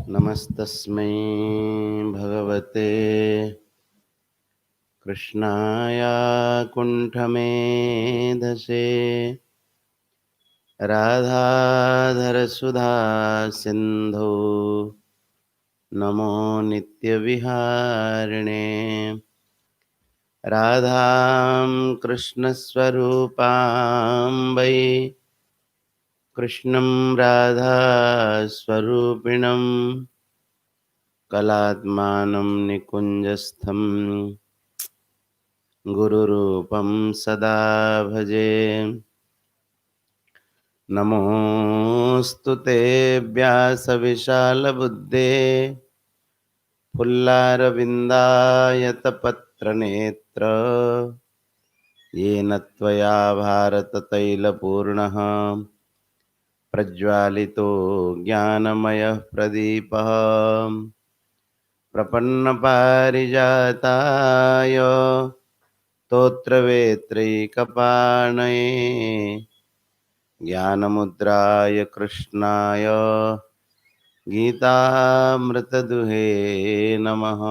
नमस्तस्मै भगवते कृष्णाय कुण्ठमेधसे राधाधरसुधा सिन्धो नमो नित्यविहारिणे राधां कृष्णस्वरूपां वै कृष्णं राधास्वरूपिणं कलात्मानं निकुञ्जस्थं गुरुरूपं सदा भजे। नमोऽस्तु ते व्यासविशालबुद्धे फुल्लारविन्दायतपत्रनेत्र येन त्वया भारततैलपूर्णः प्रज्वालितो ज्ञानमयः प्रदीपः प्रपन्नपारिजाताय स्तोत्रवेत्रैकपाणये ज्ञानमुद्राय कृष्णाय गीतामृतदुहे नमः।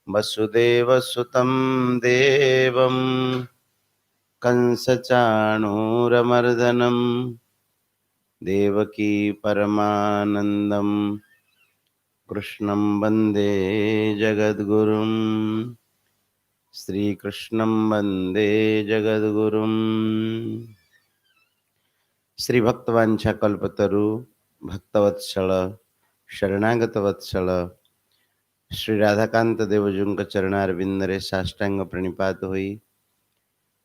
वसुदेवसुतं देवं कंसचाणूरमर्दनं देवकी परमानन्दं कृष्णं वन्दे जगद्गुरुं श्रीकृष्णं वन्दे जगद्गुरुं। श्री भक्तवांछा कल्पतरु भक्तवत्सल शरणागत वत्सल श्री राधाकांत देवजूंक चरणारविंदरे साष्टांग प्रणिपात होई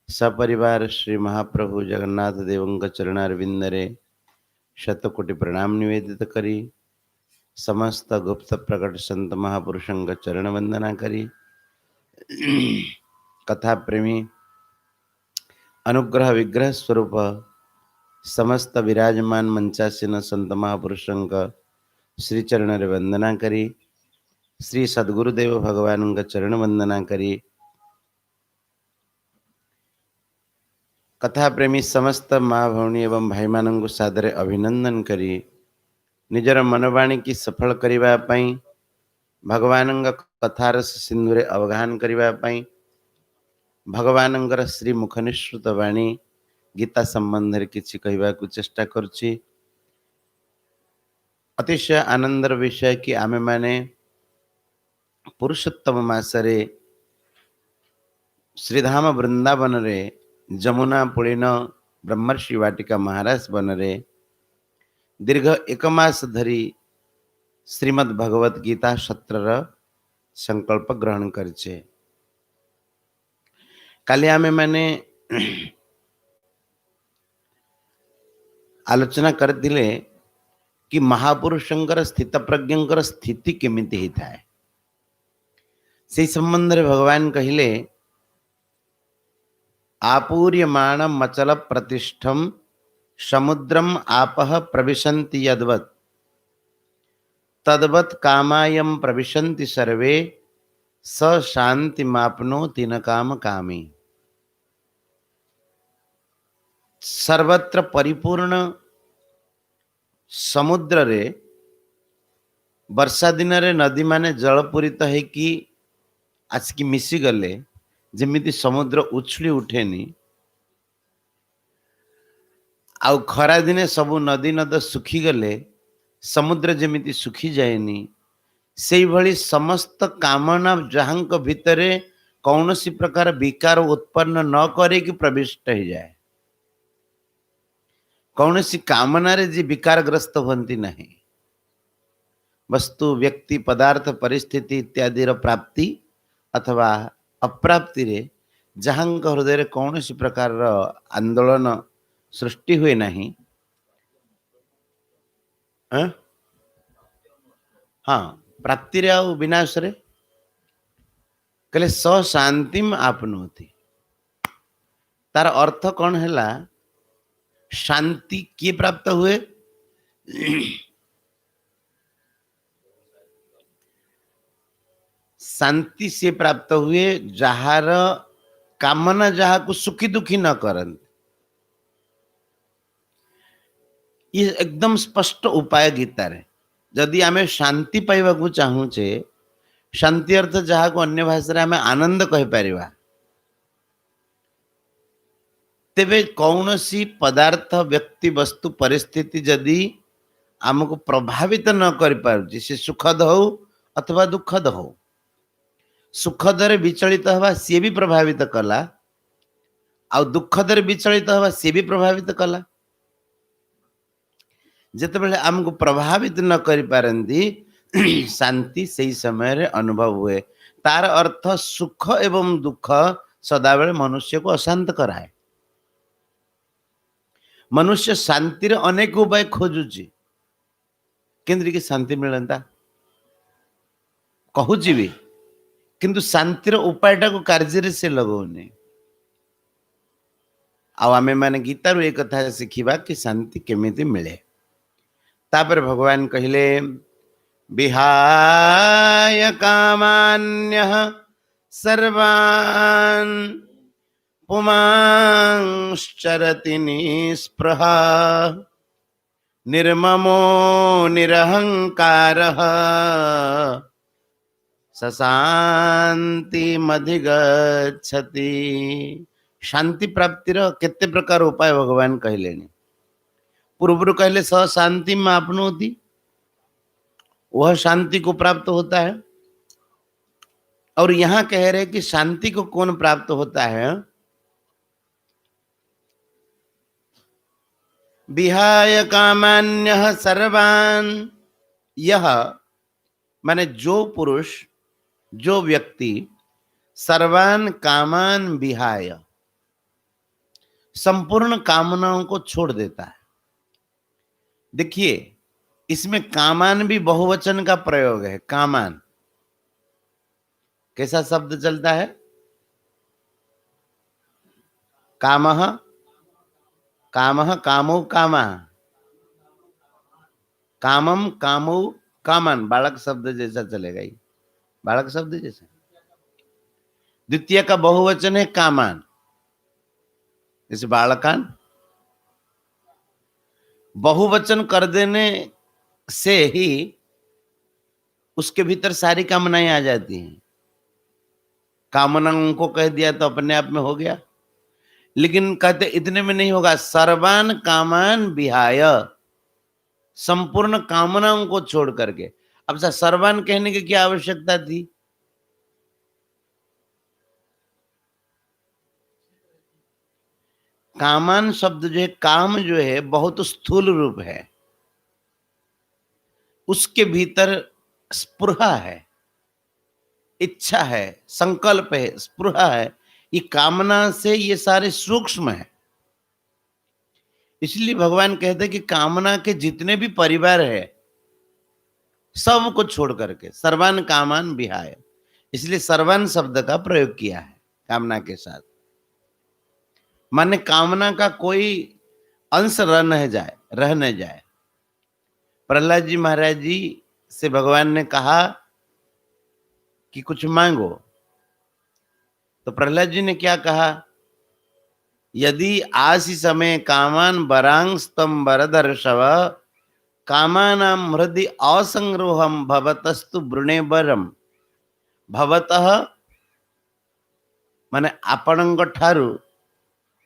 सपरिवार श्री महाप्रभु जगन्नाथ देवंक चरणारविंदरे शतकोटि प्रणाम निवेदित करी समस्त गुप्त प्रकट संत महापुरुषंक चरण वंदना करी कथा प्रेमी अनुग्रह विग्रह स्वरूप समस्त विराजमान मंचासीन संत महापुरुषंक श्री चरण वंदना करी श्री सद्गुरुदेव भगवान चरण वंदना करी कथा प्रेमी समस्त माँ भौणी एवं भाई मानू सादरे अभिनंदन करी निजर मनवाणी की सफल करने भगवान कथारस सिंधुरे अवगाहन करने भगवान श्री मुखनिश्रुत वाणी गीता संबंध किसी कहवा चेष्टा करुछि। अतिशय आनंदर विषय कि आमे माने पुरुषोत्तम मासरे श्रीधाम वृंदावन रे जमुना पुलिन ब्रह्मर्षि वाटिका महाराज बनरे दीर्घ एक मास धरी श्रीमद् भगवत गीता सत्रर संकल्प ग्रहण करिछे। काली आमे माने आलोचना करथिले कि महापुरुषंकर स्थित प्रज्ञंकर स्थिति केमिति ही थाए से संबंध रे भगवान कहिले आपूर्यमाण मचल प्रतिष्ठम समुद्रम आपह प्रविशन्ति यद्वत् तद्वत् कामायम प्रविशन्ति सर्वे स शांति मापनोति न काम कामी। सर्वत्र परिपूर्ण समुद्र रे वर्षा दिन रे नदी माने जलपूरित है कि आसिकी मिसी गले जेमिति समुद्र उछली उठेनी आउ खरा दिने सबु नदी नद सुखी गले समुद्र जेमिति सुखी जाएनी से भली समस्त कामना जहांक भितरे कौनसी प्रकार विकार उत्पन्न न करे कि प्रविष्ट हो जाए कौनसी कामना रे जी विकार ग्रस्त होती नहीं वस्तु व्यक्ति पदार्थ परिस्थिति इत्यादि प्राप्ति अथवा अप्राप्ति रे जहांक हृदय कौन सी प्रकार आंदोलन सृष्टि हुए नहीं। हाँ प्राप्ति रे आउ विनाश रे कहले स शांतिम आपनोति तार अर्थ कौन है शांति किए प्राप्त हुए शांति से प्राप्त हुए जार कामना जहा को सुखी दुखी न करन ये एकदम स्पष्ट उपाय गीता रे जदि आमे शांति पाइबा को चाहूचे, शांति अर्थ जहाँ को अन्य भाषा रे आमे आनंद कहि परिबा, तेबे कौनसी पदार्थ व्यक्ति वस्तु परिस्थिति जदि आमको प्रभावित न कर पारुची, से सुखद हो अथवा दुखद हो, सुखद रे विचलित हवा सी भी प्रभावित कला, आ दुखद रे विचलित हवा सी भी प्रभावित कला। जिते बेले आमको प्रभावित न करि पारंती शांति सही समय रे अनुभव हुए। तार अर्थ सुख एवं दुख सदाबेले मनुष्य को अशांत कराए। मनुष्य शांति रे अनेक उपाय खोजुची, केंद्र की शांति मिलता कहूची भी, किंतु शांतिर उपायटा को कार्य से लगौने। आमे माने गीतारू एक कथा शिखिबा कि शांति केमिति मिले। तापर भगवान कहले विहाय कामान्यः सर्वान् पुमांश्चरति निस्पृहा निर्ममो निरहंकारः सशांति मधिगच्छति। शांति प्राप्तिर केते प्रकार उपाय भगवान कहले। पूर्व कहले स शांति में आपनोति, वह शांति को प्राप्त होता है। और यहाँ कह रहे कि शांति को कौन प्राप्त होता है? विहाय कामान्यः सर्वान्, यह माने जो पुरुष, जो व्यक्ति सर्वान कामान विहाय, संपूर्ण कामनाओं को छोड़ देता है। देखिए इसमें कामान भी बहुवचन का प्रयोग है। कामान कैसा शब्द चलता है? कामः कामः कामो कामा, कामम कामो कामान, बालक शब्द जैसा चलेगा, ही बालक शब्द जैसा। द्वितीय का बहुवचन है कामान, जैसे बालकान। बहुवचन कर देने से ही उसके भीतर सारी कामनाएं आ जाती हैं। कामनाओं को कह दिया तो अपने आप में हो गया, लेकिन कहते इतने में नहीं होगा। सर्वान कामान विहाय, संपूर्ण कामनाओं को छोड़ करके। अब सर्वान कहने की क्या आवश्यकता थी? कामान शब्द जो है, काम जो है बहुत स्थूल रूप है, उसके भीतर स्पृहा है, इच्छा है, संकल्प है, स्पृहा है। ये कामना से ये सारे सूक्ष्म है। इसलिए भगवान कहते हैं कि कामना के जितने भी परिवार है सब को छोड़ करके सर्वान कामान विहाय, इसलिए सर्वान शब्द का प्रयोग किया है कामना के साथ। माने कामना का कोई अंश रह न जाए। प्रहलाद जी महाराज जी से भगवान ने कहा कि कुछ मांगो, तो प्रहलाद जी ने क्या कहा? यदि आसि समय कामान वरांस्तम वरदर्शव कामानां हृदि असंग्रोहम भवतस्तु वृणे वरम। भवतः माने आपणଙ୍କ ठारू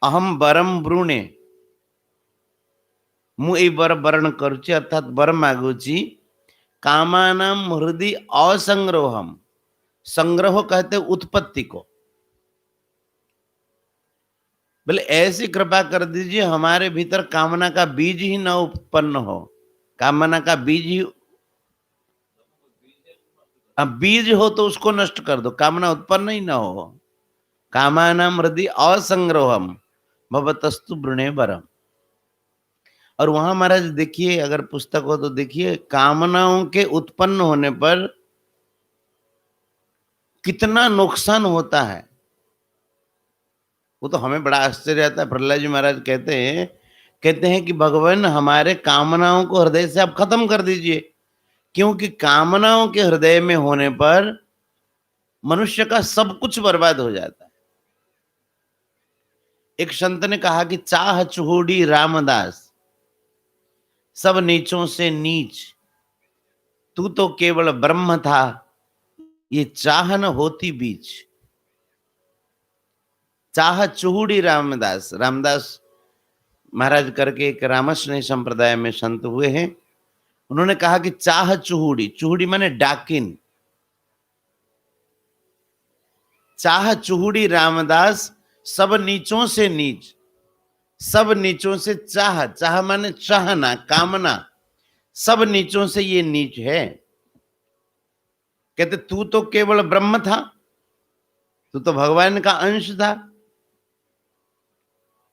अहम वरम वृणे, मु ए वर वरण करुची, अर्थात वर मागुची। कामानां हृदि असंग्रोहम, संग्रह कहते उत्पत्ति को। बोले ऐसी कृपा कर दीजिए हमारे भीतर कामना का बीज ही न उत्पन्न हो। कामना का बीज ही, बीज हो तो उसको नष्ट कर दो, कामना उत्पन्न ही न हो। कामानां हृदि असंग्रहम भवतस्तु वृणे वरम। और वहां महाराज देखिए, अगर पुस्तक हो तो देखिए, कामनाओं के उत्पन्न होने पर कितना नुकसान होता है, वो तो हमें बड़ा आश्चर्य आता है। प्रहलाद जी महाराज कहते हैं कि भगवान हमारे कामनाओं को हृदय से आप खत्म कर दीजिए, क्योंकि कामनाओं के हृदय में होने पर मनुष्य का सब कुछ बर्बाद हो जाता है। एक संत ने कहा कि चाह चुहूड़ी रामदास, सब नीचों से नीच, तू तो केवल ब्रह्म था, ये चाह न होती बीच। चाह चूहुड़ी रामदास, रामदास महाराज करके एक रामस्नेह संप्रदाय में संत हुए हैं। उन्होंने कहा कि चाह चूहुड़ी, चूहुड़ी माने डाकिन, चाह चूहुड़ी रामदास सब नीचों से नीच, सब नीचों से चाह, चाह माने चाहना, कामना, सब नीचों से ये नीच है। कहते तू तो केवल ब्रह्म था, तू तो भगवान का अंश था,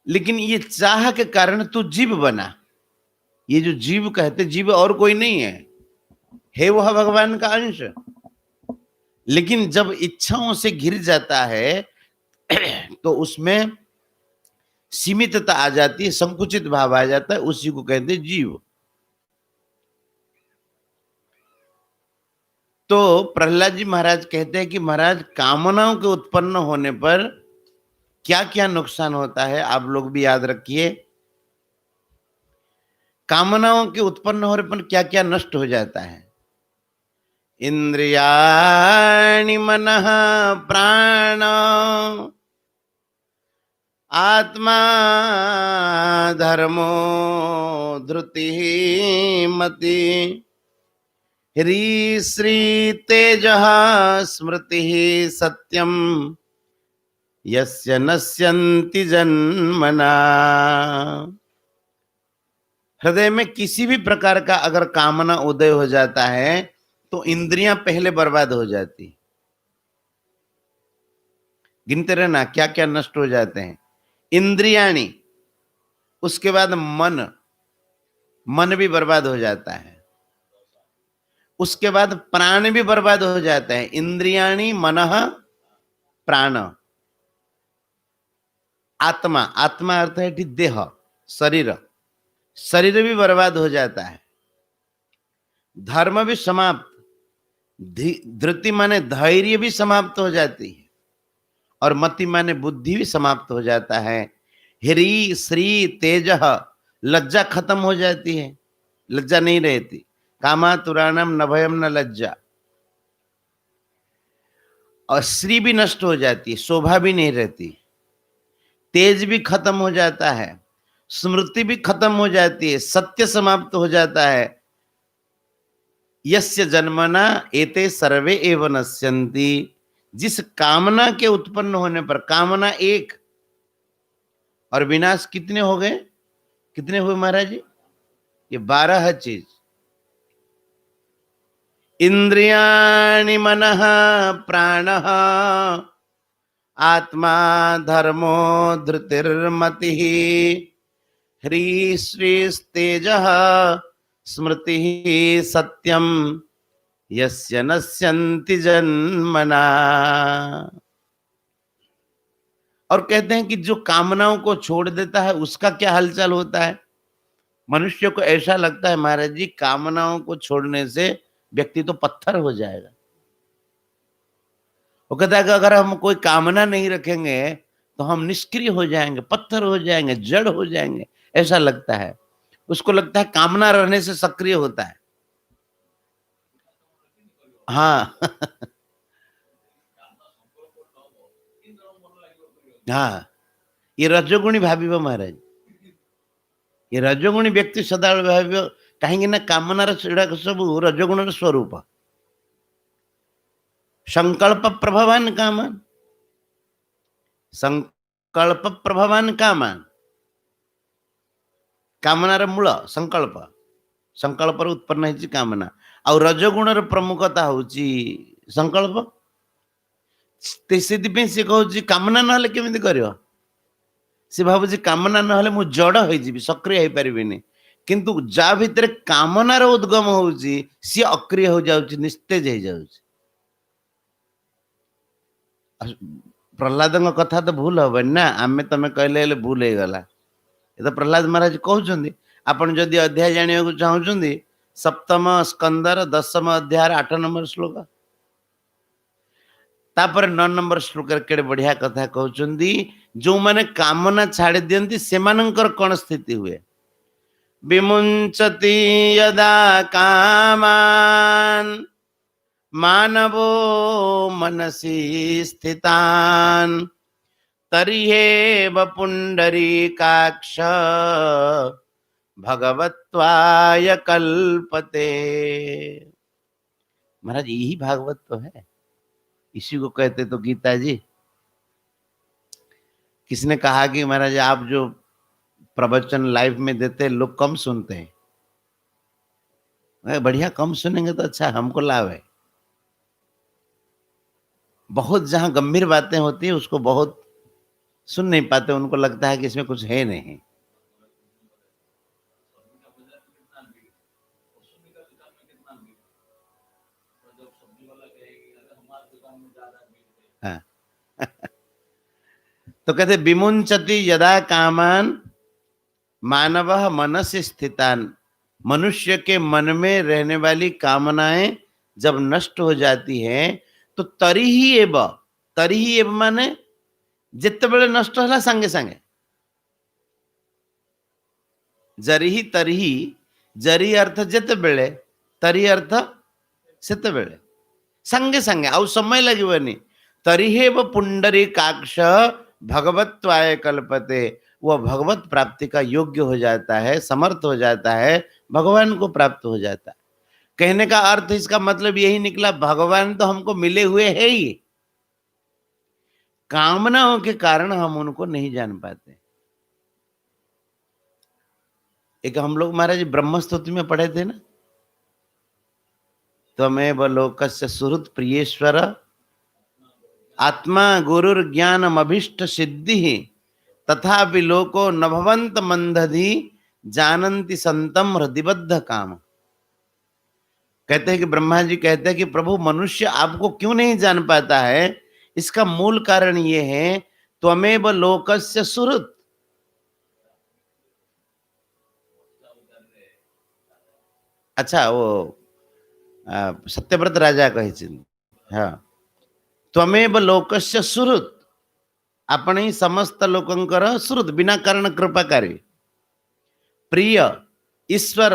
लेकिन ये चाह के कारण तू जीव बना। ये जो जीव कहते, जीव और कोई नहीं है वह भगवान का अंश। लेकिन जब इच्छाओं से घिर जाता है तो उसमें सीमितता आ जाती है, संकुचित भाव आ जाता है, उसी को कहते हैं जीव। तो प्रहलाद जी महाराज कहते हैं कि महाराज कामनाओं के उत्पन्न होने पर क्या क्या नुकसान होता है आप लोग भी याद रखिए। कामनाओं के उत्पन्न होने पर क्या क्या नष्ट हो जाता है। इंद्रियाणि मनः प्राण आत्मा धर्मो धृति मति ह्री श्री तेजः स्मृति सत्यम यस्य नश्यन्ति जन्मना। हृदय में किसी भी प्रकार का अगर कामना उदय हो जाता है तो इंद्रियां पहले बर्बाद हो जाती। गिनते रहना क्या क्या नष्ट हो जाते हैं। इंद्रियाणी, उसके बाद मन, मन भी बर्बाद हो जाता है। उसके बाद प्राण भी बर्बाद हो जाता है। इंद्रियाणी मनः प्राण। आत्मा, आत्मा अर्थ है देह, शरीर, शरीर भी बर्बाद हो जाता है। धर्म भी समाप्त, धृति माने धैर्य भी समाप्त हो जाती है, और मति माने बुद्धि भी समाप्त हो जाता है। ह्री श्री तेज, लज्जा खत्म हो जाती है, लज्जा नहीं रहती। कामातुराणम न भयम न लज्जा। और श्री भी नष्ट हो जाती है, शोभा भी नहीं रहती। तेज भी खत्म हो जाता है, स्मृति भी खत्म हो जाती है, सत्य समाप्त हो जाता है। यस्य जन्मना एते सर्वे एव नश्यन्ति। जिस कामना के उत्पन्न होने पर, कामना एक और विनाश कितने हो गए, कितने हुए महाराज जी? ये 12 चीज। इंद्रियाणि मनः प्राणः आत्मा धर्मो धृतिर्मतिः ह्री श्रीस्तेजः स्मृति सत्यम यस्य नश्यन्ति जन्मना। और कहते हैं कि जो कामनाओं को छोड़ देता है उसका क्या हालचाल होता है। मनुष्य को ऐसा लगता है महाराज जी, कामनाओं को छोड़ने से व्यक्ति तो पत्थर हो जाएगा। वो कहता है कि अगर हम कोई कामना नहीं रखेंगे तो हम निष्क्रिय हो जाएंगे, पत्थर हो जाएंगे, जड़ हो जाएंगे, ऐसा लगता है। उसको लगता है कामना रहने से सक्रिय होता है। हाँ हाँ, ये रजोगुणी भाविव महाराज, ये रजोगुणी व्यक्ति सदाबेले भाविव। कहीं ना कामनार सेड़ा सब रजोगुणर स्वरूप। संकल्प प्रभवान कामान, संकल्प प्रभवान कामान। कामनार मूल संकल्प, संकल्प उत्पन्न होती कामना। और रजोगुणर प्रमुखता होची संकल्प। से कहूँ कामना ना केमिति करियो। से भावुची कामना ना मु जड़ हो सक्रिय हो पारिबिनी, किंतु जा भितर कामनार उद्गम होची सी अक्रिय हो जाउची, निस्तेज हो जाउची। प्रहलाद कथा तो भूल हम ना, आमे तमे कहले भूल हो गला। ये तो प्रहलाद महाराज कहते। आपन जदि अध्याय जानिया को चाहूचंदी, सप्तम स्कंदर 10 अध्याय 8 नंबर श्लोक, तापर 9 नंबर श्लोक केड़े बढ़िया कथा कहउचंदी। जो माने कामना छाड़ी दियंती सेमानंकर कोन स्थिति हुए। विमुञ्चति यदा कामान् मानवो मनसि स्थितान् तर्ह्येव पुण्डरीकाक्ष भगवत्वाय कल्पते। महाराज यही भागवत तो है, इसी को कहते तो गीता जी। किसने कहा कि महाराज आप जो प्रवचन लाइव में देते लोग कम सुनते हैं? बढ़िया, कम सुनेंगे तो अच्छा, हमको लाभ है। बहुत जहां गंभीर बातें होती है उसको बहुत सुन नहीं पाते, उनको लगता है कि इसमें कुछ है नहीं। हाँ। तो कहते विमुंचति यदा कामान मानवः मनसि स्थितान, मनुष्य के मन में रहने वाली कामनाएं जब नष्ट हो जाती हैं तो तरी ही एव माने जिते बड़े नष्ट होला संगे संगे, जरी तरी, जरी अर्थ जिते बेले, तरी अर्थ सेते बेले, संगे संगे आउ समय लगेनि। तरिहेव पुंडरीकाक्ष भगवत्वाय कल्पते, वह भगवत प्राप्ति का योग्य हो जाता है, समर्थ हो जाता है, भगवान को प्राप्त हो जाता है। कहने का अर्थ इसका मतलब यही निकला, भगवान तो हमको मिले हुए है ही, कामनाओं के कारण हम उनको नहीं जान पाते। एक हम लोग महाराज ब्रह्म स्तुति में पढ़े थे ना, त्वमेव लोकस्य सुहृत् प्रियेश्वर आत्मा गुरुर्ज्ञानम अभीष्ट सिद्धि तथा लोको न भवंत मंदधि जानन्ति संतम हृदिबद्ध काम। कहते हैं कि ब्रह्मा जी कहते हैं कि प्रभु मनुष्य आपको क्यों नहीं जान पाता है, इसका मूल कारण ये है त्वमेव लोकस्य सुहृत्। अच्छा वो सत्यव्रत राजा कहे, हाँ, त्वमेव लोकस्य सुहृत्, अपने समस्त लोकंकर सुहृत्, बिना कारण कृपाकारी, प्रिय, ईश्वर,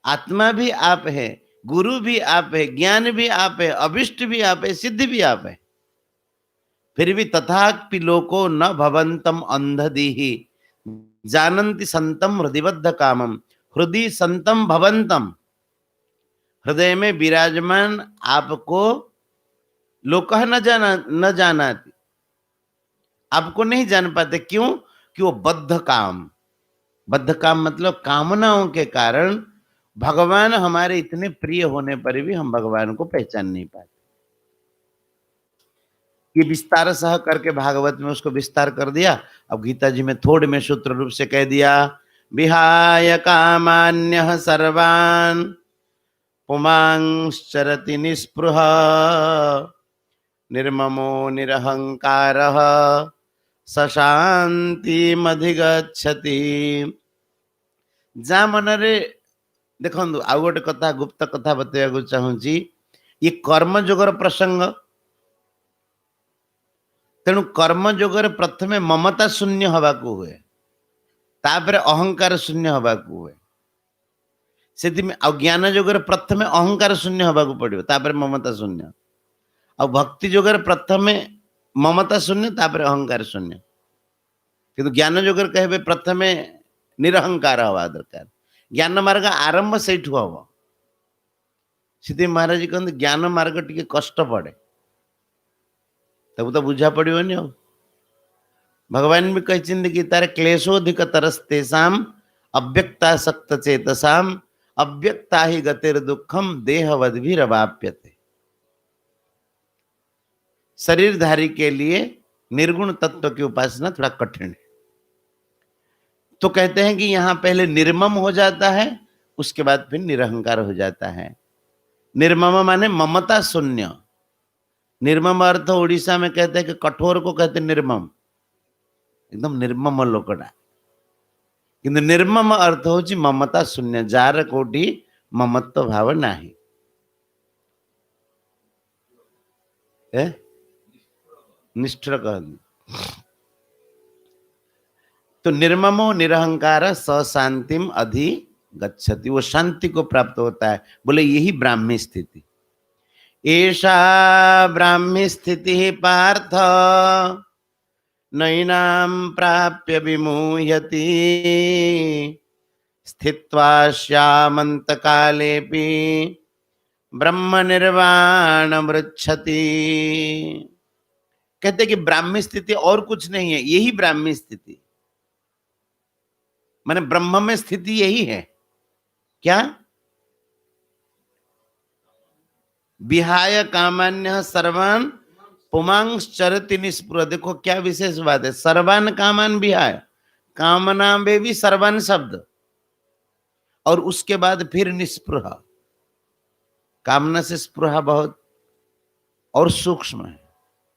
आत्मा भी आप है, गुरु भी आप है, ज्ञान भी आप है, अभिष्ट भी आप है, सिद्धि भी आप है। फिर भी तथापि लोको न भवंतम अंधदीहि जानन्ति संतम हृदिबद्ध कामम। हृदय संतम भवंतम, हृदय में विराजमान आपको लोक न जानाति, आपको नहीं जान पाते। क्यों? कि वो बद्ध काम, बद्ध काम मतलब कामनाओं के कारण भगवान हमारे इतने प्रिय होने पर भी हम भगवान को पहचान नहीं पाते। ये विस्तार सह करके भागवत में उसको विस्तार कर दिया। अब गीता जी में थोड़े में सूत्र रूप से कह दिया, विहाय कामान्यः सर्वान् पुमांश्चरति निस्पृह निर्ममो निरहंकारः सशांतिमधिगच्छति। जा मनरे देखो आउ गोटे कथा, गुप्त कथा बतैया चाहूँगी। ये कर्म जोगर प्रसंग, तेणु कर्म जोगर प्रथमे ममता शून्य हवा को हुए, तापर अहंकार शून्य हवा को हुए। से ज्ञान जोगर प्रथमे अहंकार शून्य हवा को पड़ो, तापर ममता शून्य। आ भक्ति जोगर प्रथमे ममता शून्य, तापर अहंकार शून्य। किंतु ज्ञान जोगर कहे प्रथमे निरहंकार हवा दरकार। ज्ञान मार्ग आरंभ से हम, से महाराज कहते ज्ञान मार्ग टी कष्ट पड़े, तब तो बुझा पड़ोनी। भगवान भी कहते कि तार क्लेशोधिक तरस्तेषाम अव्यक्ता सक्त चेतसाम अव्यक्ता ही गतिर दुखम देहवद्भिरवाप्यते। शरीरधारी के लिए निर्गुण तत्व की उपासना थोड़ा कठिन है। तो कहते हैं कि यहाँ पहले निर्मम हो जाता है, उसके बाद फिर निरहंकार हो जाता है। निर्मम माने ममता शून्य। निर्मम अर्थ उड़ीसा में कहते हैं कि कठोर को कहते निर्मम, एकदम निर्मम लोकड़ा। किंतु निर्मम अर्थ होची ममता शून्य, जार कोटी ममत्व भाव नाही। निष्ठुर कहते। तो निर्ममो निरहंकार सशांतिम अधि गच्छति, वो शांति को प्राप्त होता है। बोले यही ब्राह्मी स्थिति। एषा ब्राह्मी स्थिति पार्थ नैनां प्राप्य विमुह्यति स्थित्वा श्यामंत कालेपि ब्रह्म निर्वाण मृच्छति। कहते कि ब्राह्मी स्थिति और कुछ नहीं है, यही ब्राह्मी स्थिति, माने ब्रह्म में स्थिति यही है। क्या? विहाय कामान्य सर्वान पुमांश्चरति निस्पृह। देखो क्या विशेष बात है, सर्वान कामान विहाय, कामना में भी सर्वान शब्द, और उसके बाद फिर निस्पृह। कामना से स्पृहा बहुत और सूक्ष्म है,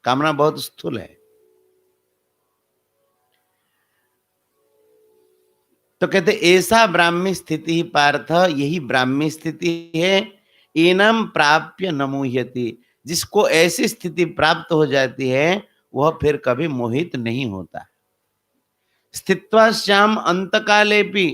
कामना बहुत स्थूल है। तो कहते ऐसा ब्राह्मी स्थिति ही पार्थ, यही ब्राह्मी स्थिति है। एनम प्राप्य न मुह्यति, जिसको ऐसी स्थिति प्राप्त हो जाती है वह फिर कभी मोहित नहीं होता। स्थित्वा श्याम अंतकाले भी,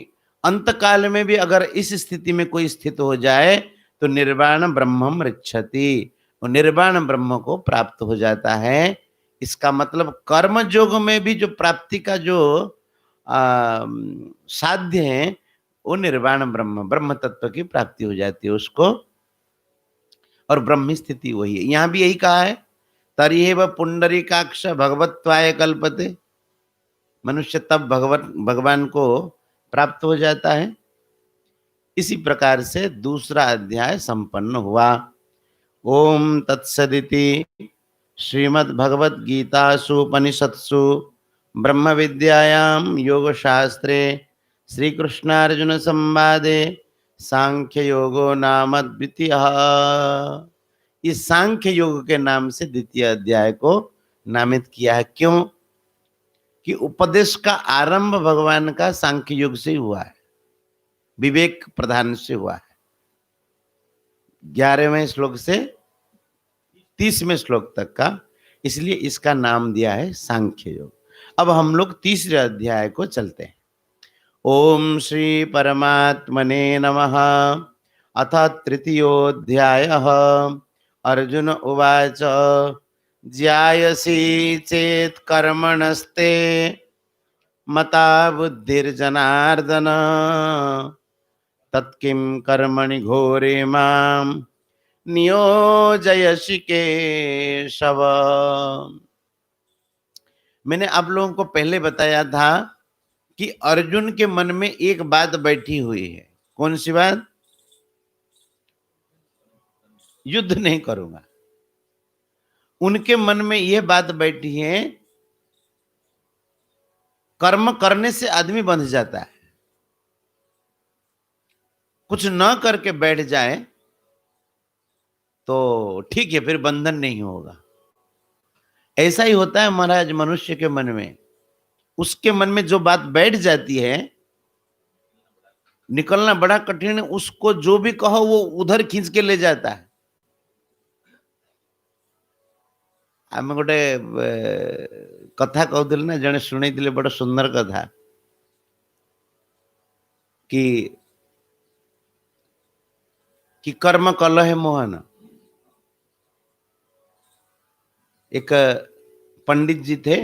अंतकाल में भी अगर इस स्थिति में कोई स्थित हो जाए तो निर्वाण ब्रह्मम ऋक्षति, वो निर्वाण ब्रह्म को प्राप्त हो जाता है। इसका मतलब कर्म योग में भी जो प्राप्ति का जो साध्य है वो निर्वाण ब्रह्म, ब्रह्म तत्व की प्राप्ति हो जाती है उसको, और ब्रह्मी स्थिति वही है। यहां भी यही कहा है, तरिहेव पुंडरीकाक्ष भगवत्वाय कल्पते, मनुष्य तब भगवान को प्राप्त हो जाता है। इसी प्रकार से दूसरा अध्याय संपन्न हुआ। ओम तत्सदिति श्रीमद् भगवद गीतासु उपनिषत्सु ब्रह्म विद्यायां योग शास्त्रे श्री कृष्णार्जुन संवादे सांख्य योगो नाम द्वितीय। इस सांख्य योग के नाम से द्वितीय अध्याय को नामित किया है। क्यों? कि उपदेश का आरंभ भगवान का सांख्य योग से हुआ है, विवेक प्रधान से हुआ है। 11वें श्लोक से 30वें श्लोक तक का, इसलिए इसका नाम दिया है सांख्य योग। अब हम लोग तीसरे अध्याय को चलते हैं। ओम श्री परमात्मने नमः। अथ तृतीयोऽध्यायः। अर्जुन उवाच ज्यायसि चेत् कर्मणस्ते मता बुद्धिर्जनार्दन तत्किं कर्मणि घोरे मां नियोजयसि केशव। मैंने आप लोगों को पहले बताया था कि अर्जुन के मन में एक बात बैठी हुई है। कौन सी बात? युद्ध नहीं करूंगा। उनके मन में यह बात बैठी है, कर्म करने से आदमी बंध जाता है, कुछ न करके बैठ जाए तो ठीक है, फिर बंधन नहीं होगा। ऐसा ही होता है महाराज मनुष्य के मन में। उसके मन में जो बात बैठ जाती है, निकलना बड़ा कठिन है। उसको जो भी कहो वो उधर खींच के ले जाता है। आम गोटे कथा कहूल ना, जड़े शुणी बड़ सुंदर कथा कि कर्म कल है मोहन। एक पंडित जी थे,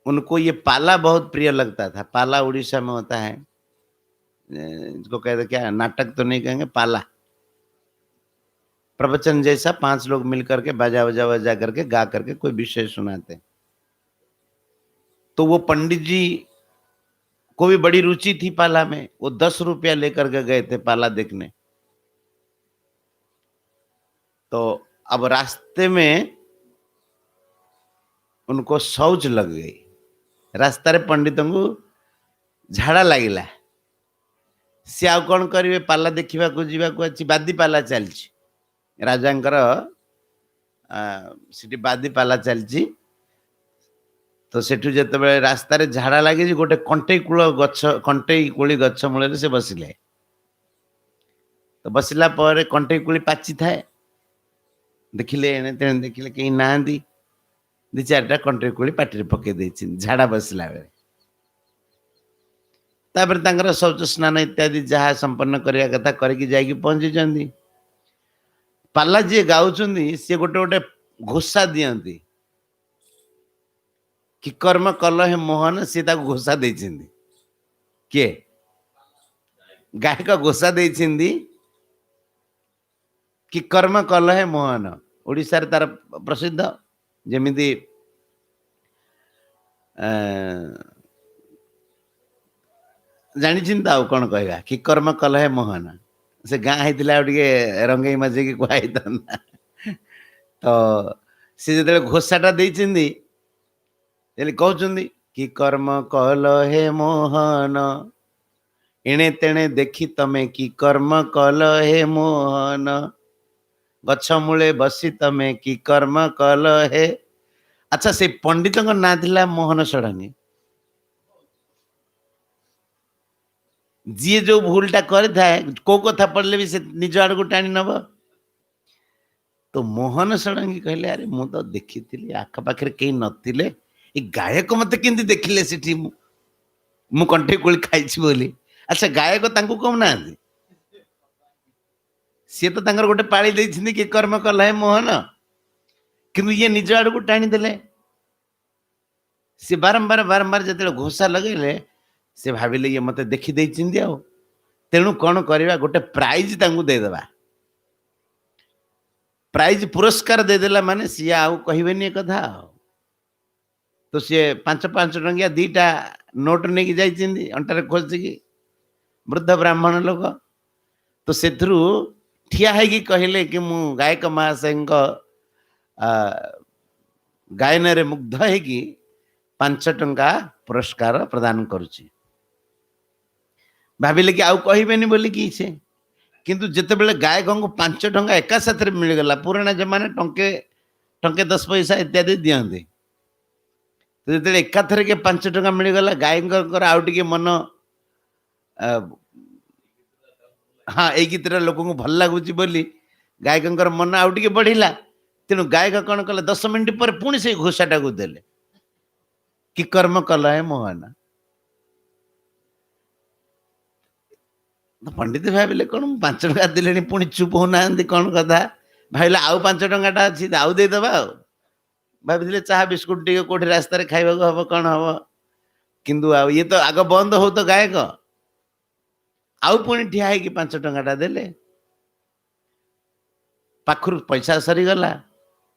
उनको ये पाला बहुत प्रिय लगता था। पाला उड़ीसा में होता है, इसको कहते क्या, नाटक तो नहीं कहेंगे, पाला प्रवचन जैसा 5 लोग मिलकर के बाजा बजा बजा करके गा करके कोई विषय सुनाते। तो वो पंडित जी को भी बड़ी रुचि थी पाला में। वो 10 रुपया लेकर के गए थे पाला देखने। तो अब रास्ते में उनको शौच लग गई। रास्ता रे पंडितों को झाड़ा लगिला। सी आउ कौन करेंगे, पाला देखा अच्छी बादी पाला चलची, राजांकर सिटी बादी पाला चलची। तो सेठू जिते रास्तार झाड़ा लगे गोटे कंटे कूल गछ, कंटे कोली गछ मूल से बसिले। तो बसला पर कंटे कोली पाची थाए, देखिले एने तेने देखिले कहीं ना, 2-4टा कंटे कोली पाटी पकई झाड़ा बसला बेले। तापर तांकर शौच स्नान इत्यादि जहाँ संपन्न करिया कथा करके जाइकी पहुंची जाती। पाला जी गाउछन्ती सी गोटे गोटे घोषा दियंती कि कर्म कल हे मोहन सी ताको घोषा देइछन्ती के गायक घोषा देइछन्ती कि कर्म कल हे मोहन। ओडिसा रे तार प्रसिद्ध जेमिति जानी चिंता आउ कौन कहवा कि कर्म कल है मोहन से गाँ होता रंगे मजे की कहुई तो सी जो घोषाटा देती कहते कि कर्म कल हे मोहन एणे तेणे देखी तमे कि कर्म कल हे मोहन गछ मूले बसी तमे कि कर्म कल हे। अच्छा से पंडित ना थिला मोहन षडंगी जी जो भूलटा करे को कथा पढ़ले भी से निज आड़ को टाणी नब। तो मोहन षडंगी कहले अरे मु तो देखी थी आख पाखे कहीं नथिले ए गायक मत केंती देखिले सेठी मु कंठे कोली खाइछि बोली। अच्छा गायक तांको कम ना सी तो तांकर गोटे पाली देइछिन कि कर्म कल है मोहन किंतु ये निज आड़ को टाणी देले। सी बारंबार बारंबार जते घोषा लगेले से भाविले ये मते देखी देइछिन आ तेणु कौन करवा गोटे प्राइज तांको देदेबा प्राइज पुरस्कार देदेला माने सी आउ कहबेनी कथा। तो सी 5-5 टंकिया 2टा नोट नहीं जाइछिन अंटारे खोजिकी वृद्ध ब्राह्मण लोक तो सेथरु ठिया है कहले कि मु गायक महाशय गायन रे मुग्ध है कि 5 टंका पुरस्कार प्रदान करुची। भाविले कि आउ कहबेनी बोली कि से किंतु जिते बेले गायक को 5 टंका एका साथ मिलगला पुराना जमाने टंके 10 पैसा इत्यादि दियंते तो जो एकाथर के 5 टंका मिलगला गायक आउ टे मन हाँ ये गीत लोक भल लगुच बोली गायक मन आउ टे बढ़िला तेणु गायक कौन कले 10 मिनिट पर पुणी से घोषाटा को देले कि कर्म कल है मोहन। तो पंडित भाविले कौन 5 टंका दिले पुणी चुप होना कौन कथा भाविले आउ 5 टंकाटा अच्छी आउ देदेबा भाई चाह बिस्कुट टे कौटी रास्तार खाइबा हम कौन हम किंतु ये तो आग बंद हो तो गायक आउ पुणी ठिया है कि 5 टंकाटा देले पाखर पैसा सरीगला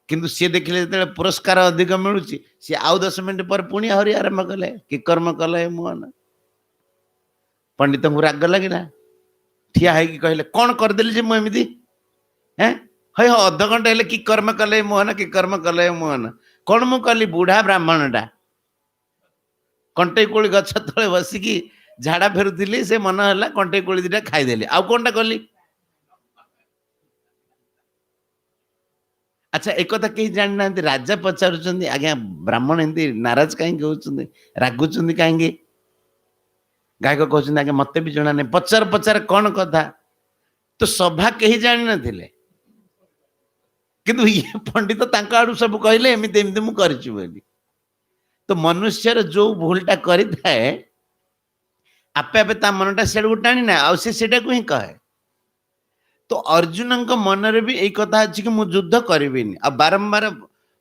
किंतु सी देखिले जो पुरस्कार अधिक मिलूँ सी आउ 10 मिनिट पर पुणी आहरी आरंभ कले कि कर्म कल है मोहन। पंडित को राग लगे ठिया है कि कहले कौन करदेली जे मुझे हैं है अध घंटे हेले कि कर्म कले मोहन कि कर्म कले मोहन कौन मु कली बुढ़ा ब्राह्मणटा कंटे कोली गछ तले बसिकी झाड़ा फेरुली से मन है कंटे कोली 2टा खाईदेली आउ कौनटा कली। अच्छा एक कथा कहीं जानी ना राजा पचारुचंदी आज्ञा ब्राह्मण एमती नाराज कहीं कहते रागुंच कहीं गायक कहते आगे मत भी जना नहीं पचार पचार कौन कथा तो सभा कहीं जानी नथिले किंतु ये पंडित तांका आड़ू सब कहले एमती एमती मु करिछु बोली। तो मनुष्यर जो भूलटा करिथाए आपे आपे ता मनटा सेडू टाणी ना आ सेटा को ही कहे। तो अर्जुन मन रे भी एक कथा अच्छी कि मुझ युद्ध करी आ बारंबार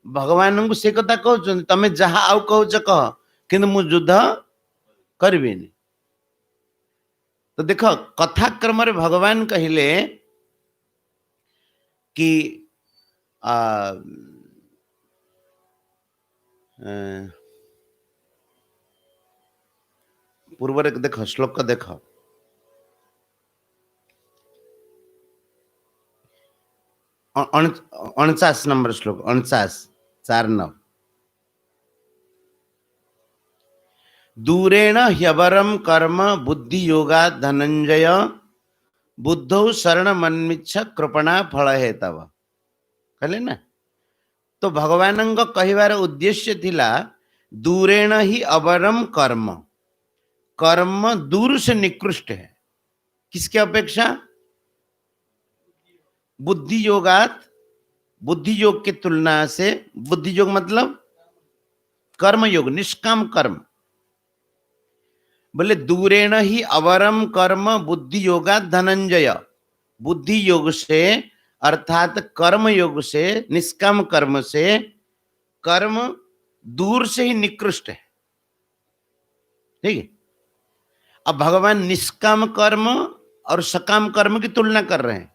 भगवान को से कथा कहते तमें जहाँ आउ कह कह कि मुझ युद्ध करी। तो देख कथाक्रम रे भगवान कहले कि पूर्व देख श्लोक देख 49 नंबर श्लोक 49:4-9 दूरेण ह्यवरम कर्म बुद्धि योगा धनंजय बुद्धौ शरण मन्मिच्छ कृपणा फल हेतव कहले ना। तो भगवान कहवार उद्देश्य थिला दूरेण ही अवरम कर्म कर्म दूर से निकृष्ट है किसके अपेक्षा बुद्धि योगात बुद्धि योग की तुलना से बुद्धि योग मतलब कर्म योग निष्काम कर्म बोले दूरेण ही अवरम कर्म बुद्धि योगा धनंजय। बुद्धि योग से अर्थात कर्म योग से, निष्काम कर्म से, कर्म दूर से ही निकृष्ट है। ठीक है। अब भगवान निष्काम कर्म और सकाम कर्म की तुलना कर रहे हैं,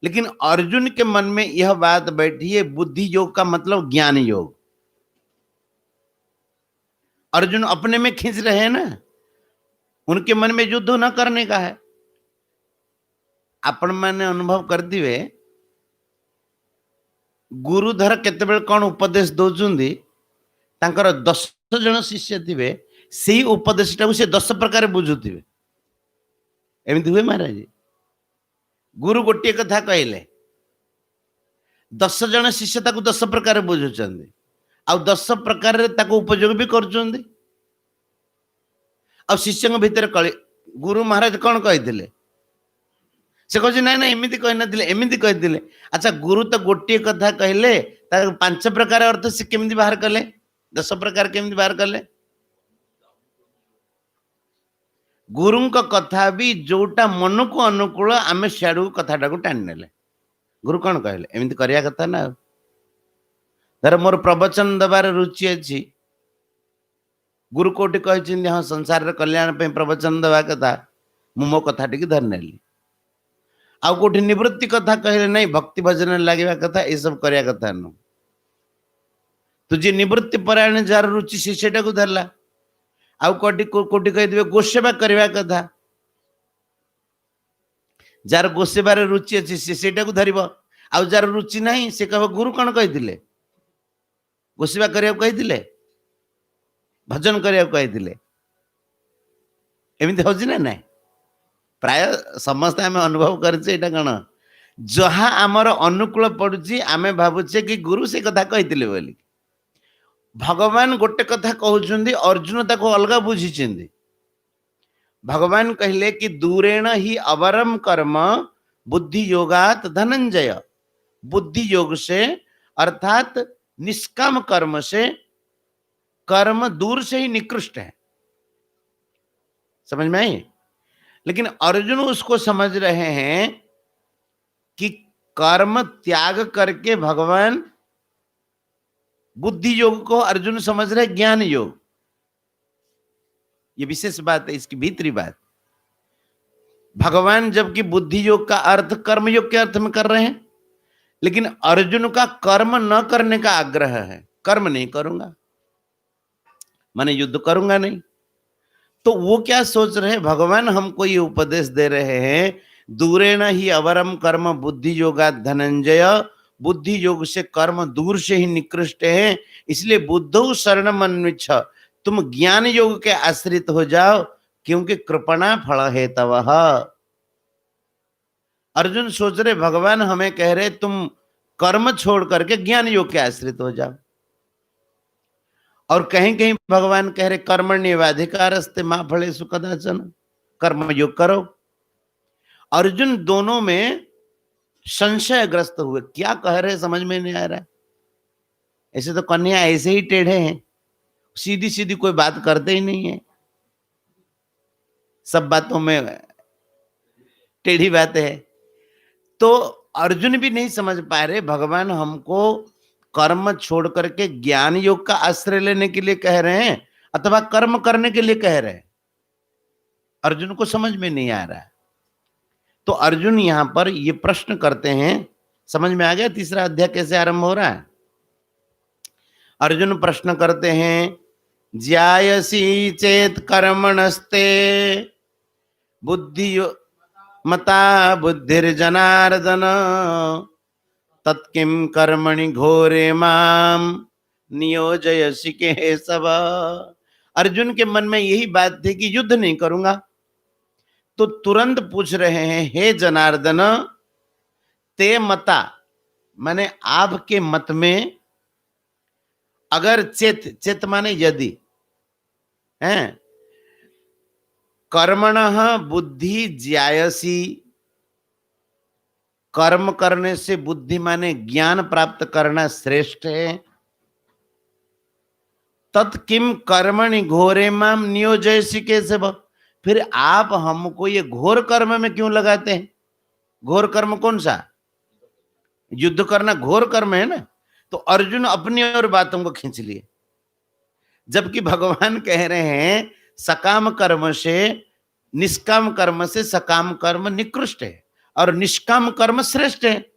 लेकिन अर्जुन के मन में यह बात बैठी है, बुद्धि योग का मतलब ज्ञान योग। अर्जुन अपने में खींच रहे हैं ना, उनके मन में युद्ध न करने का है। आपण मैंने अनुभव कर दिए, गुरुधर केतेबेले कौन उपदेश दौरान तांकर 10 जन शिष्य थे, से उपदेश टाक से 10 प्रकार बुझुवे। एमती हुए महाराज, गुरु गोटे कथा कहले, 10 जन शिष्य ताकू 10 प्रकार बुझुचंदी, आ 10 प्रकार उपयोग भी कर। शिष्य भीतर कली गुरु महाराज कौन कही से कहे ना ना एमती कही ना एमती कही। अच्छा, गुरु तो गोटे कथा कहले, 5 प्रकार अर्थ से केमती बाहर कले, 10 प्रकार केमती बाहर कले। गुरु का कथा भी जोटा मन को अनुकूल आम सियाड़ कथा टाणी ने। गुरु कौन कहले एमती करिया कथा ना। धर मोर प्रवचन दबार रुचि अच्छी, गुरु कोटि कही हाँ संसार कल्याण पे प्रवचन दवा कथा, मो कथा टी धरनेली। आउ कोठी निवृत्ति कथा कहले नहीं, भक्ति भजन लगे कथा, ये सब करिया कथा नु। तुझे निवृत्ति परायण जार रुचि से सेटा को धरला। आउ कोठी कोठी कहि देबे गोसेवा करबा कथा, जार गोसेबार रुचि अछि से सेटा को धरिबो। आउ जार रुचि नहीं से कहो गुरु कौन कहिथिले, गोसेवा करिया कहिथिले, भजन करिया कहिथिले। एमिति होछि ना नहीं? प्राय समस्त आम अनुभव करछे कौन, जहाँ आमर अनुकूल पड़ुची आमे भावुचे कि गुरु से कथा कहिथिले बोली। भगवान गोटे कथा कहउछन्ती, अर्जुन ताको अलगा बुझिछन्ती। भगवान कहले कि दूरेण ही अवरम कर्म बुद्धि योगात धनंजय। बुद्धि योग से अर्थात निष्काम कर्म से कर्म दूर से ही निकृष्ट है। समझ में आई? लेकिन अर्जुन उसको समझ रहे हैं कि कर्म त्याग करके भगवान, बुद्धि योग को अर्जुन समझ रहे ज्ञान योग। ये विशेष बात है, इसकी भीतरी बात। भगवान जबकि बुद्धि योग का अर्थ कर्म योग के अर्थ में कर रहे हैं, लेकिन अर्जुन का कर्म न करने का आग्रह है। कर्म नहीं करूंगा माने युद्ध करूंगा नहीं। तो वो क्या सोच रहे हैं, भगवान हमको ये उपदेश दे रहे हैं, दूरेण ही अवरम कर्म बुद्धि योगा धनंजय। बुद्धि योग से कर्म दूर से ही निकृष्ट है, इसलिए बुद्धौ शरणमन्विच्छ, तुम ज्ञान योग के आश्रित हो जाओ, क्योंकि कृपणा फल हेतवः। अर्जुन सोच रहे भगवान हमें कह रहे तुम कर्म छोड़ करके ज्ञान योग के आश्रित हो जाओ, और कहीं कहीं भगवान कह रहे कर्मण्येवाधिकारस्ते मा फलेषु कदाचन, कर्म योग करो। अर्जुन दोनों में संशयग्रस्त हुए, क्या कह रहे समझ में नहीं आ रहा है। ऐसे तो कन्या ऐसे ही टेढ़े हैं, सीधी सीधी कोई बात करते ही नहीं है, सब बातों में टेढ़ी बात है। तो अर्जुन भी नहीं समझ पा रहे भगवान हमको कर्म छोड़ करके ज्ञान योग का आश्रय लेने के लिए कह रहे हैं अथवा कर्म करने के लिए कह रहे हैं। अर्जुन को समझ में नहीं आ रहा है। तो अर्जुन यहां पर ये प्रश्न करते हैं। समझ में आ गया तीसरा अध्याय कैसे आरंभ हो रहा है? अर्जुन प्रश्न करते हैं, ज्यायसी चेत कर्मणस्ते बुद्धि मता बुद्धिर्जनार्दन, तत्किं कर्मणि घोरे माम नियोजयसि केशव। अर्जुन के मन में यही बात थी कि युद्ध नहीं करूंगा। तो तुरंत पूछ रहे हैं, हे जनार्दन, ते मता माने आपके मत में अगर चेत, चेत माने यदि है, कर्मणः बुद्धि ज्यायसी, कर्म करने से बुद्धि माने ज्ञान प्राप्त करना श्रेष्ठ है। तत्किम कर्मणि घोरे माम नियोजयसि केशव। फिर आप हमको ये घोर कर्म में क्यों लगाते हैं? घोर कर्म कौन सा? युद्ध करना घोर कर्म है ना। तो अर्जुन अपनी और बातों को खींच लिए, जबकि भगवान कह रहे हैं सकाम कर्म से, निष्काम कर्म से सकाम कर्म निकृष्ट है और निष्काम कर्म श्रेष्ठ है।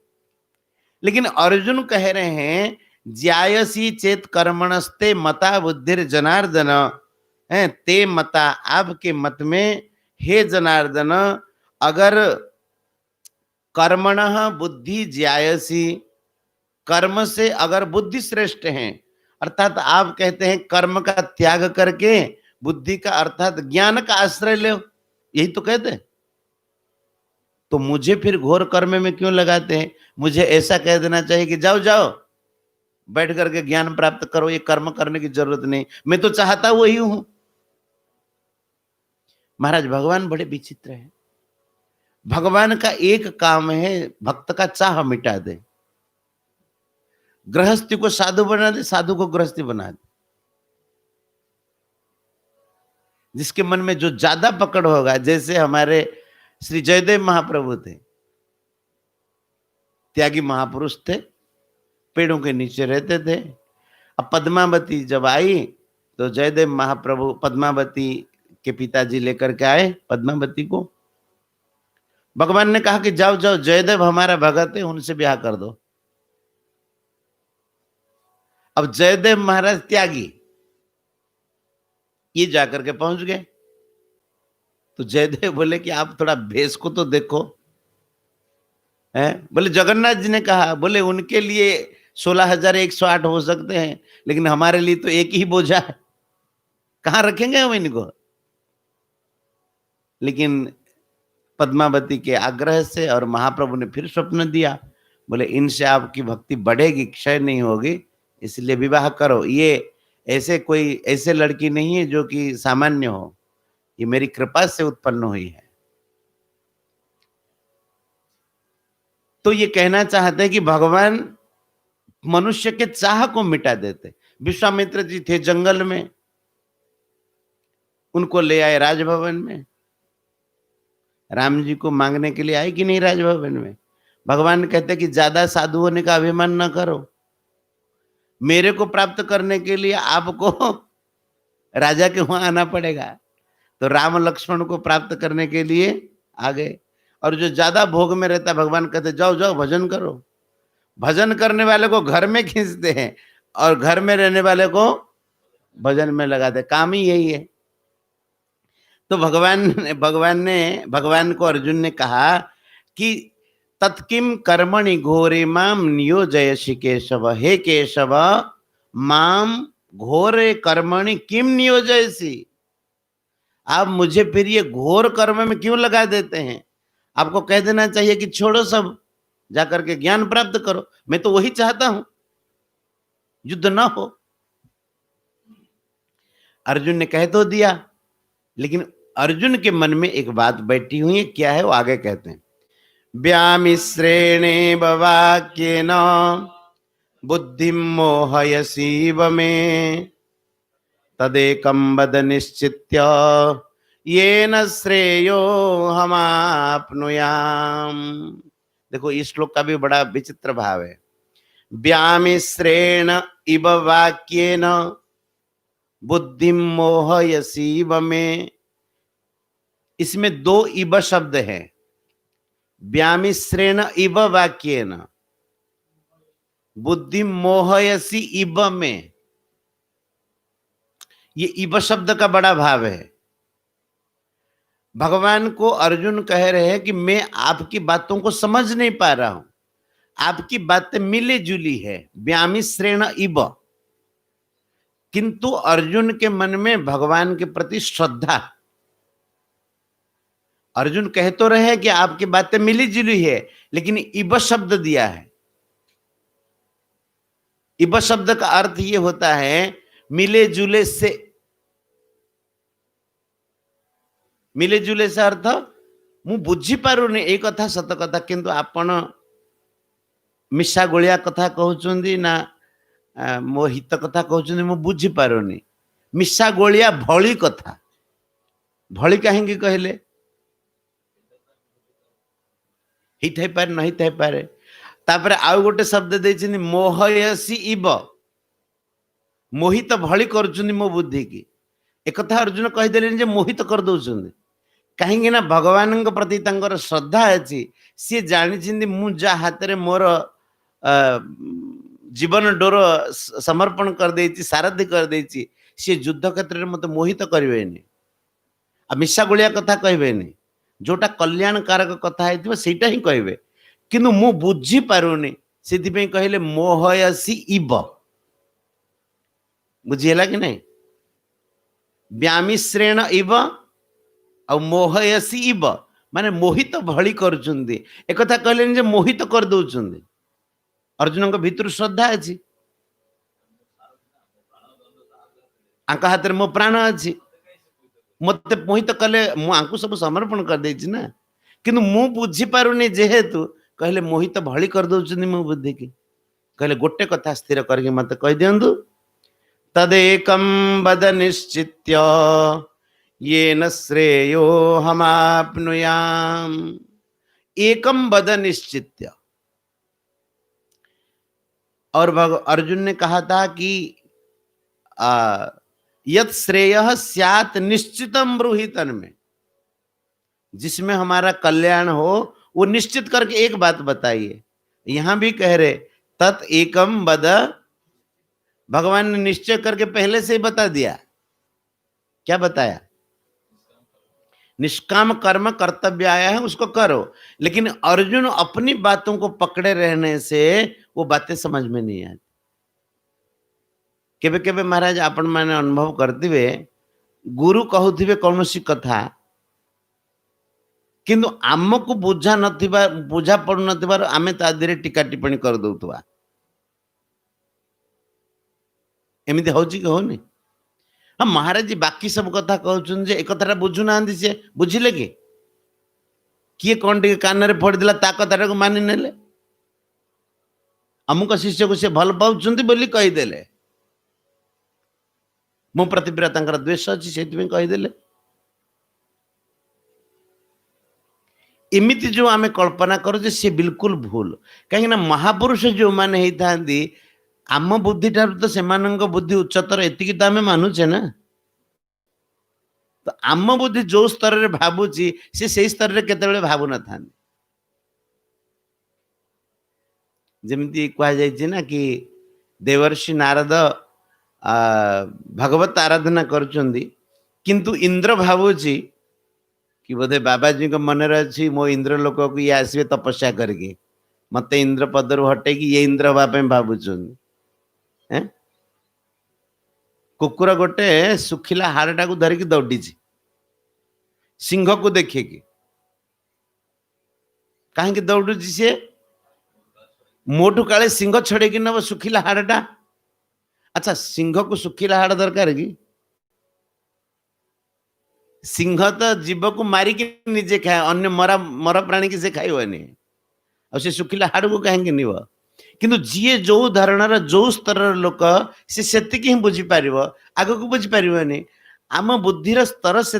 लेकिन अर्जुन कह रहे हैं ज्यायसी चेत कर्मणस्ते मता बुद्धिर जनार्दन, है ते मता, आपके मत में हे जनार्दन, अगर कर्मण बुद्धि ज्यायसी, कर्म से अगर बुद्धि श्रेष्ठ है, अर्थात आप कहते हैं कर्म का त्याग करके बुद्धि का अर्थात ज्ञान का आश्रय लो, यही तो कहते हैं। तो मुझे फिर घोर कर्म में क्यों लगाते हैं? मुझे ऐसा कह देना चाहिए कि जाओ जाओ बैठ करके ज्ञान प्राप्त करो, ये कर्म करने की जरूरत नहीं, मैं तो चाहता वही हूं। महाराज भगवान बड़े विचित्र हैं। भगवान का एक काम है भक्त का चाह मिटा दे, गृहस्थी को साधु बना दे, साधु को गृहस्थी बना दे। जिसके मन में जो ज्यादा पकड़ होगा, जैसे हमारे श्री जयदेव महाप्रभु थे, त्यागी महापुरुष थे, पेड़ों के नीचे रहते थे। अब पद्मावती जब आई तो जयदेव महाप्रभु पद्मावती के पिताजी लेकर के आए पद्मावती को। भगवान ने कहा कि जाओ जाओ, जयदेव हमारा भगत है, उनसे ब्याह कर दो। अब जयदेव महाराज त्यागी, ये जाकर के पहुंच गए। तो जयदेव बोले कि आप थोड़ा भेष को तो देखो, है? बोले जगन्नाथ जी ने कहा, बोले उनके लिए 16,108 हो सकते हैं, लेकिन हमारे लिए तो एक ही बोझा है, कहां रखेंगे हम इनको। लेकिन पद्मावती के आग्रह से और महाप्रभु ने फिर स्वप्न दिया, बोले इनसे आपकी भक्ति बढ़ेगी, क्षय नहीं होगी, इसलिए विवाह करो। ये ऐसे लड़की नहीं है जो कि सामान्य हो, ये मेरी कृपा से उत्पन्न हुई है। तो ये कहना चाहते हैं कि भगवान मनुष्य के चाह को मिटा देते। विश्वामित्र जी थे जंगल में, उनको ले आए राजभवन में। राम जी को मांगने के लिए आए कि नहीं राजभवन में। भगवान कहते कि ज्यादा साधु होने का अभिमान न करो, मेरे को प्राप्त करने के लिए आपको राजा के वहां आना पड़ेगा। तो राम लक्ष्मण को प्राप्त करने के लिए आ गए। और जो ज्यादा भोग में रहता, भगवान कहते जाओ जाओ भजन करो। भजन करने वाले को घर में खींचते हैं और घर में रहने वाले को भजन में लगाते, काम ही यही है। तो भगवान को अर्जुन ने कहा कि तत्किम कर्मणि घोरे माम नियोजयसि केशव, हे केशव माम घोरे कर्मणि किम नियोजयसि, आप मुझे फिर ये घोर कर्म में क्यों लगा देते हैं? आपको कह देना चाहिए कि छोड़ो सब, जाकर के ज्ञान प्राप्त करो, मैं तो वही चाहता हूं, युद्ध ना हो। अर्जुन ने कह तो दिया, लेकिन अर्जुन के मन में एक बात बैठी हुई है, क्या है वो आगे कहते हैं। व्यामिश्रेणेव वाक्येन बुद्धिं मोहयसीव मे, तदेकं वद निश्चित्य येन श्रेयो हमाप्नुयाम। देखो इस श्लोक का भी बड़ा विचित्र भाव है। व्यामिश्रेण इव वाक्येन बुद्धिं मोहयसीव मे, इसमें दो इव शब्द है। व्यामिश्रेण इव वाक्येन, बुद्धि मोहयसी इव में, ये इव शब्द का बड़ा भाव है। भगवान को अर्जुन कह रहे हैं कि मैं आपकी बातों को समझ नहीं पा रहा हूं, आपकी बातें मिली जुली है, व्यामिश्रेण इव। किंतु अर्जुन के मन में भगवान के प्रति श्रद्धा। अर्जुन कह तो रहे हैं कि आपकी बातें मिली जुली है, लेकिन इब शब्द दिया है। इब शब्द का अर्थ ये होता है मिले जुले से। मिले जुले से अर्थ मु बुझी पारुनी ए कथा सत कथा, किंतु आपण मिशा गोलिया कथा कहउचंदी ना मो हित कथा कहउचंदी मु बुझी पारुनी। मिशा गोलिया भली कथा भली कहीं कहले ही पारे नहीं थाई पारे तापर आउ गोटे शब्द देछिन मोहयसी इव मोहित भली करुछुनी मो बुद्धि की एक कथा अर्जुन कहीदेले जे मोहित कर दउछुनी कहीं ना भगवान प्रति तंकर श्रद्धा अच्छी सी जानी मु जा हाथ में मोर जीवन डोर समर्पण कर देछि सारथी कर देछि सी युद्ध क्षेत्र में मत मोहित करेनि आ मिशा गोलिया कथा कहबेनि जोटा कल्याणकारक कथा है सेटा ही कहबे किंतु मु बुझी पारुनी से कहले मोहयसी इव बुझीला कि नहीं व्यामिश्रेण इव आ मोहयसी इव माने मोहित भली करुचुंदी एक कथा कहले जे मोहित कर दउचुंदी अर्जुन भीतर श्रद्धा अच्छी आंक हाथ में मो प्राण अच्छी मत मोहित कले मुझे सब समर्पण कर देछि ना किंतु मु बुझी पारुनी जेहेतु कहले मोहित भली कर दउचुंदी मो बुद्धि की कहले गोटे कथा स्थिर करके मत कह दियंतु तदेकं वद निश्चित्य येन श्रेयो हमाप्नुयाम एकम वद निश्चित्य और अर्जुन ने कहा था कि यत श्रेय स्यात् निश्चितम ब्रूहि तन्मे जिसमें हमारा कल्याण हो वो निश्चित करके एक बात बताइए यहां भी कह रहे तत् एकम वद भगवान ने निश्चय करके पहले से ही बता दिया क्या बताया निष्काम कर्म कर्तव्य आया है उसको करो लेकिन अर्जुन अपनी बातों को पकड़े रहने से वो बातें समझ में नहीं आती केबे केबे महाराज आपण माने अनुभव करथिबे गुरु कहूथिबे कौनसी कथा किंतु आमको बुझा नथिबा बुझा पड़ नथिबार आमे ता धीरे टीका टिप्पणी कर दउतबा एमिति होची कि होनी हम महाराज जी बाकी सब कथा कहउछन जे एक कथाटा बुझु नांदी से बुझिले कि किए कौन टे कान रे फोड़ दिला ता कथाटा को मानि नेले अमुक शिष्य को से भल पाउछंती बोली कहि देले मो प्रति तांकर द्वेष अछि सेति में कहि देले एमिति जो आमे कल्पना करू जे से बिल्कुल भूल कहीं ना महापुरुष जो माने हेई थांदी आम बुद्धि ठार तो से बुद्धि उच्चतर एतिकी तो आम मानुचे ना तो आम बुद्धि जो स्तर रे भावुची से स्तर रे केतेबेले भावु न था जमिति कहा जाय ना कि देवर्षि नारद भगवत आराधना करचंदी किंतु इंद्र भावुची कि बोधे बाबाजी को मन अच्छी मो इंद्र लोक को ये आसवे तपस्या करके मत इंद्र पदर हटे कि ये इंद्र हवा भावुचंदी कुकुर गोटे सुखिला हाड़टा को धरिकी दौड़ी सिंह को देखे कि कहीं दौड़ू सी मोटू काले सिंह छड़े कि नब सुखिला हाड़टा अच्छा सिंह को सुखिला हाड़ दरकार कि सिंह तो जीव को मारिकी निजे खाए अन्य मरा मर प्राणी की से खाइबनी आ सुखिला हाड़ को कहीं निब किंतु जी जो धारण जो स्तर लोक से ही बुझी पार आग को बुझी पारनी आम बुद्धिर स्तर से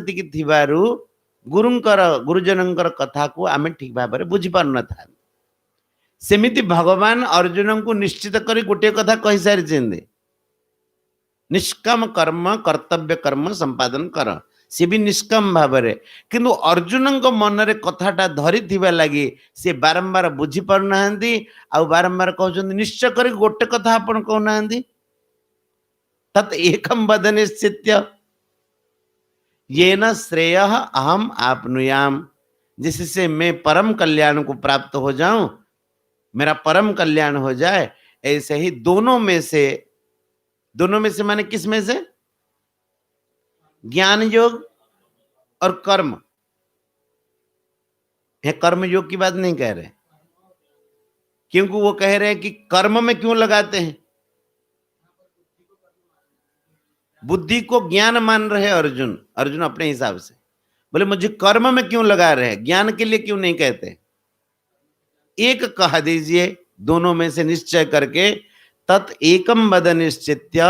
गुरुंकर गुरुजनकर कथा को आम ठीक भाव में बुझी पार न था सेमिति भगवान अर्जुन को निश्चित कर गोटे कथा कही सारी निष्काम कर्म कर्तव्य कर्म संपादन कर सी भी निष्काम भाव में किंतु अर्जुन मन रे कथाटा धरी लगी सी बारंबार बुझी पार ना आ बारंबार कहते निश्चय कर गोटे कथा आपण कहना तत् एकम वद निश्चित्य येन श्रेय अहम आपनुयाम जिससे मैं परम कल्याण को प्राप्त हो जाऊं मेरा परम कल्याण हो जाए ऐसे ही दोनों में से माने किस में से ज्ञान योग और कर्म है कर्म योग की बात नहीं कह रहे क्योंकि वो कह रहे हैं कि कर्म में क्यों लगाते हैं बुद्धि को ज्ञान मान रहे अर्जुन अपने हिसाब से बोले मुझे कर्म में क्यों लगा रहे हैं ज्ञान के लिए क्यों नहीं कहते एक कह दीजिए दोनों में से निश्चय करके तत् एकम वद निश्चित्य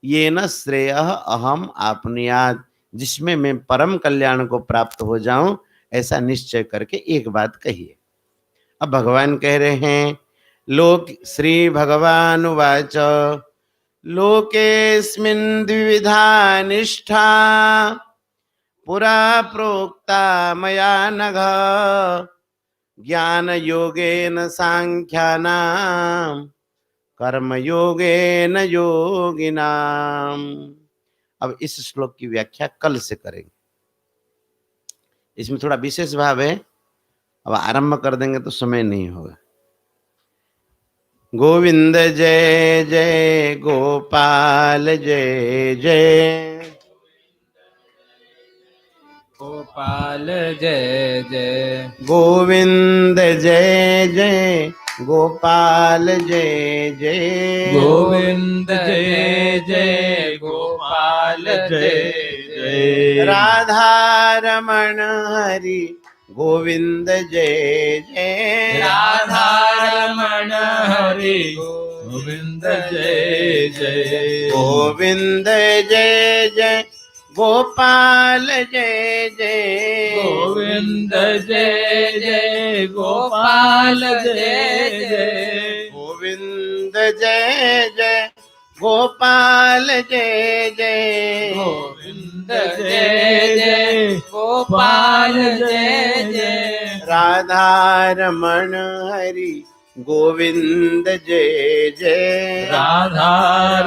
ये न श्रेय अहम आपनुयात्, जिसमें मैं परम कल्याण को प्राप्त हो जाऊं, ऐसा निश्चय करके एक बात कहिए। अब भगवान कह रहे हैं, लोक श्री भगवान उवाच लोकेस्मिन् द्विविधा निष्ठा पुरा प्रोक्ता मया नघ ज्ञान योगेन सांख्यानाम कर्म योगेन योगिनाम। अब इस श्लोक की व्याख्या कल से करेंगे। इसमें थोड़ा विशेष भाव है, अब आरंभ कर देंगे तो समय नहीं होगा। गोविंद जय जय गोपाल जय जय गोपाल जय जय गोविंद जय जय गोपाल जय जय गोविंद जय जय गोपाल जय जय राधा रमण हरि गोविंद जय जय राधा रमण हरि गोविंद जय जय गोविंद जय जय गोपाल जय जय गोविंद जय जय गोपाल जय जय गोविंद जय जय गोपाल जय जय गोविंद जय जय गोपाल जय जय राधा रमण हरि गोविंद जय जय राधा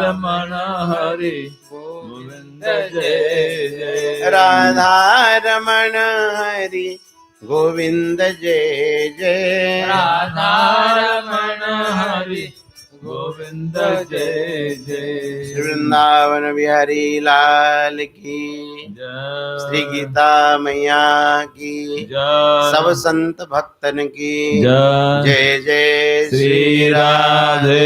रमण हरि गोविंद जय जय राधा रमण हरि गोविंद जय जय राधा रमण हरि गोविंद जय जय श्री वृंदावन बिहारी लाल की जय श्री गीता मैया की जय सब संत भक्तन की जय जय जय श्री राधे